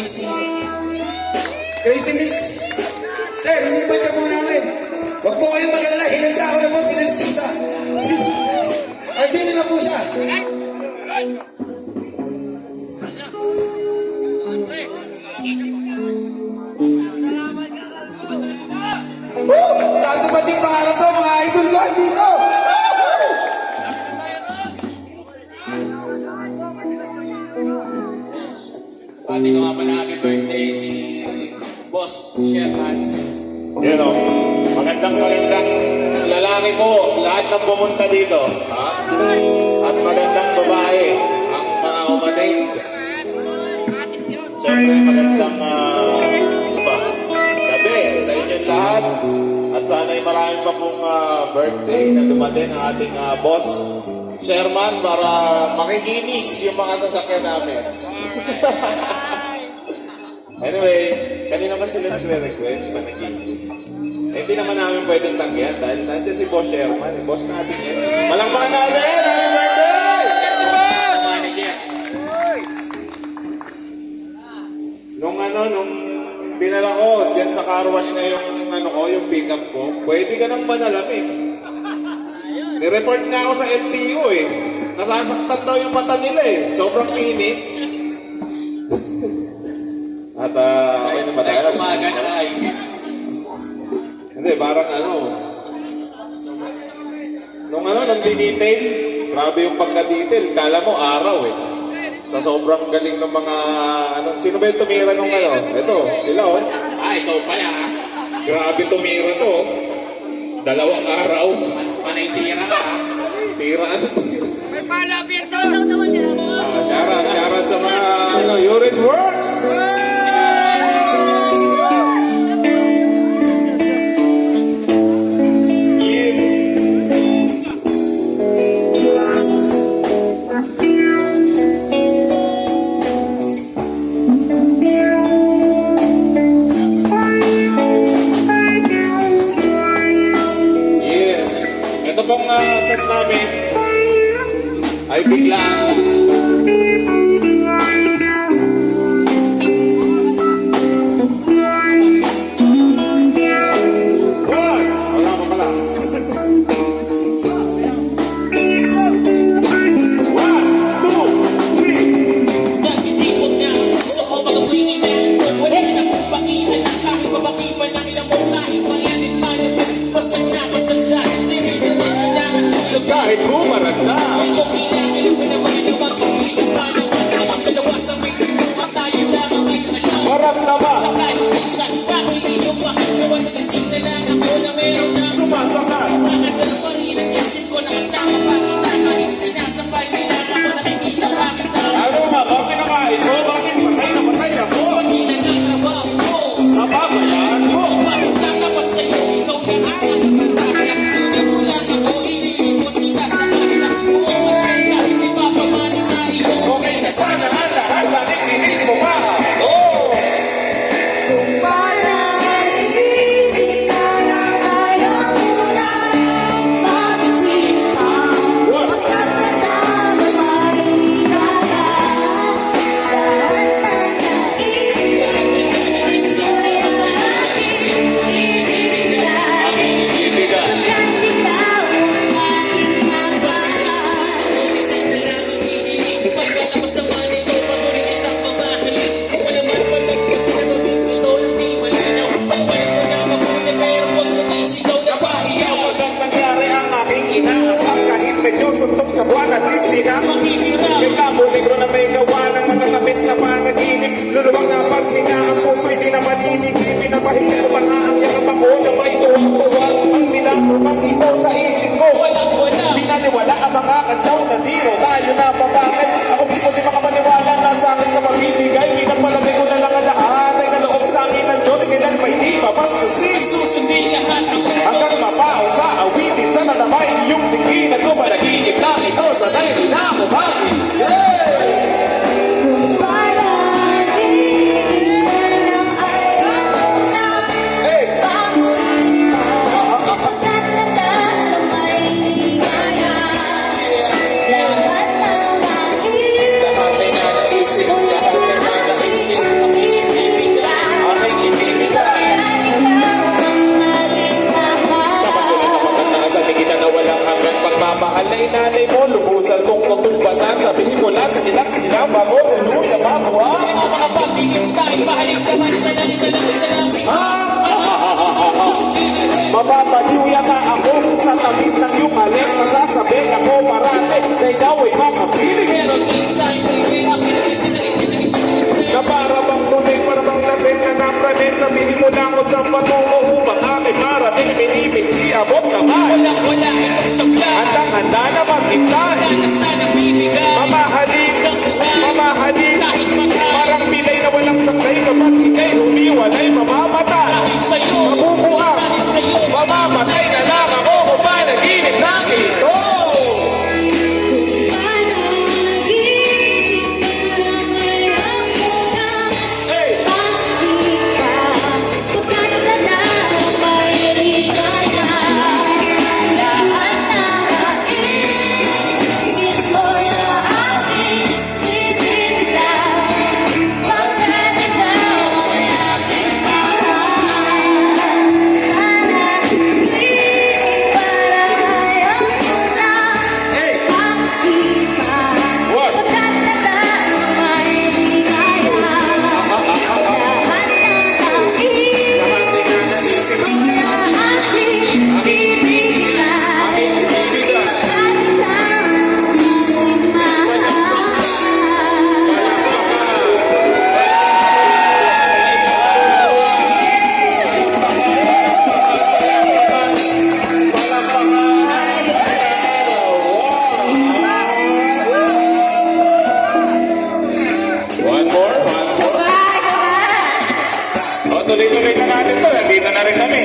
Crazy. Crazy Mix. Sir, lumipat ka po namin. Huwag po kayong mag-alala. Hinanda ko na po si Narcisa. Andito na po siya. Tato ba di pangarap to, mga idol ko dito? Pati ko nga pala happy birthday si Boss Sherman. Yun o, magandang lalaki po, lahat ng pumunta dito. Ha? At magandang babae, ang mga umatid. Siyempre, magandang gabi sa inyong lahat. At sana'y marami pa pong birthday na dumating ang ating boss Sherman para makikinis yung mga sasakyan namin. Anyway, kanina pa sila nagre-request managinis. Hindi naman namin pwedeng tanggihan dahil nandiyan si Boss Sherman, boss natin yan. Malangpan natin! Happy birthday! Nung dinala ko, dyan sa car wash na yung pick-up ko, pwede ka nang manalamin. Ni-report nga ako sa LTO eh. Nasasaktan daw yung mata nila eh. Sobrang kinis. At okay na ba tayo? Umaga na ay. Hindi, parang nung dinetail, grabe yung pagka-detail, kala mo araw eh. Sa sobrang galing ng mga, sino ba yung tumira nung Ito, sila oh. Ikaw pala ha. Grabe tumira to. 2 araw. Panay tira ka ha. Tira. May palapit sa Shoutout sa mga, Yuris Works. Ito pong set namin ay biglaan lang. Wala pa pala. 1, 2, 3. Nagtitipon na. Gusto ko mag-awingin na. Wala na kung pakilan na. Kahit mabakipan ng ilang mo. Kahit mayanin pa na. Pasag na, pasag na. Dinidiretso na. Kahit bumaragda. Ay, okay lang. Alam ko naman na magkakita pa na. Tayong dalawa sa may tuwa. Tayo lang ang may alam. Maramdaman. Kahit minsan, kahit inyo pa. Sa wagkasing na lang ako na meron na. Sumasakal. Nakadala pa rin ang isip ko na kasama pa kita. Kahit sinasapal nila ako nakikita pa kita. Ano nga ba pinakain mo? Bakit patay na patay ako? Pag ginagatrabaho ko, Nababayaan mo. bakit natapat sa'yo? Ikaw na anak. Bakit tuloy mo lang ako? Inilimot kita sa anak. Buong masyenta, hindi mapamana sa iyo. Okay na sana ang lahat. Bakit inis mo pa? Isang na lang ang hihiling. Pagkakasama nito, patuloy kitang mamahalin. Kung wala man palagpasin na gawin mo ito, hindi malinaw. Paliwanag mo na mabuti, pero huwag mong isigaw na pahiyaw. Kapag ang nangyari ang aking inaasam kahit medyo suntok sa buwan at least di na Mahihirap. may kamo negro na may gawa ng matatapis na panaginip. Luluwang na paghinga ang puso'y di na maninig. Pinapahinga ko pa nga ang yakap ako na may tuwang-tuwa. Ang minapumang ito sa isip ko. Walang-wala. Pinaniwala ang mga katsaw na diro. Tayo na babakit. Ako mismo di makapaniwala na sa akin ka magbibigay. Pinagpalagay ko na lang ang lahat ay kaloob sa akin ng Diyos. Kailan may di mapastusin. Susundin lahat ng Hanggang mapao sa awitin. Sana naman yung tingin at kumalaginip lang ito. Sana'y di na ako mag-isip. inalay mo, lubusan kong tutumbasan. Sabihin mo lang sa kilang-silang bago tuluyan mabuha. Ano ang mga pagtingin dahil mahalin ka man isa lang, isa lang, isa lang. Mapapaliw yata ako sa tamis ng iyong alin. Masasabihin ako parate na ikaw ay makapiling. Pero this time, baby, ang pinag-isin, Na para bang tunay, para bang lasing ka na pranin. Sabihin mo lang kung saan patungo upang aking marating. Binibigti abot kamay. wala itong sabla. Handang-handa na maghintay. Wala na sana bibigay. Mamahalin, mamahalin. Kahit magkano. Parang pilay na walang saklay. Kapag ikay humiwalay, mamamatay. Dahil sa'yo, Mabubuha, dahil sa'yo, mamamatay na lang ako kung panaginip lang ito. Hey! Hey! What? Lahat ay nanaisip ang ibibigay. One more. O, tuloy-tuloy na natin to. Nandito na rin kami.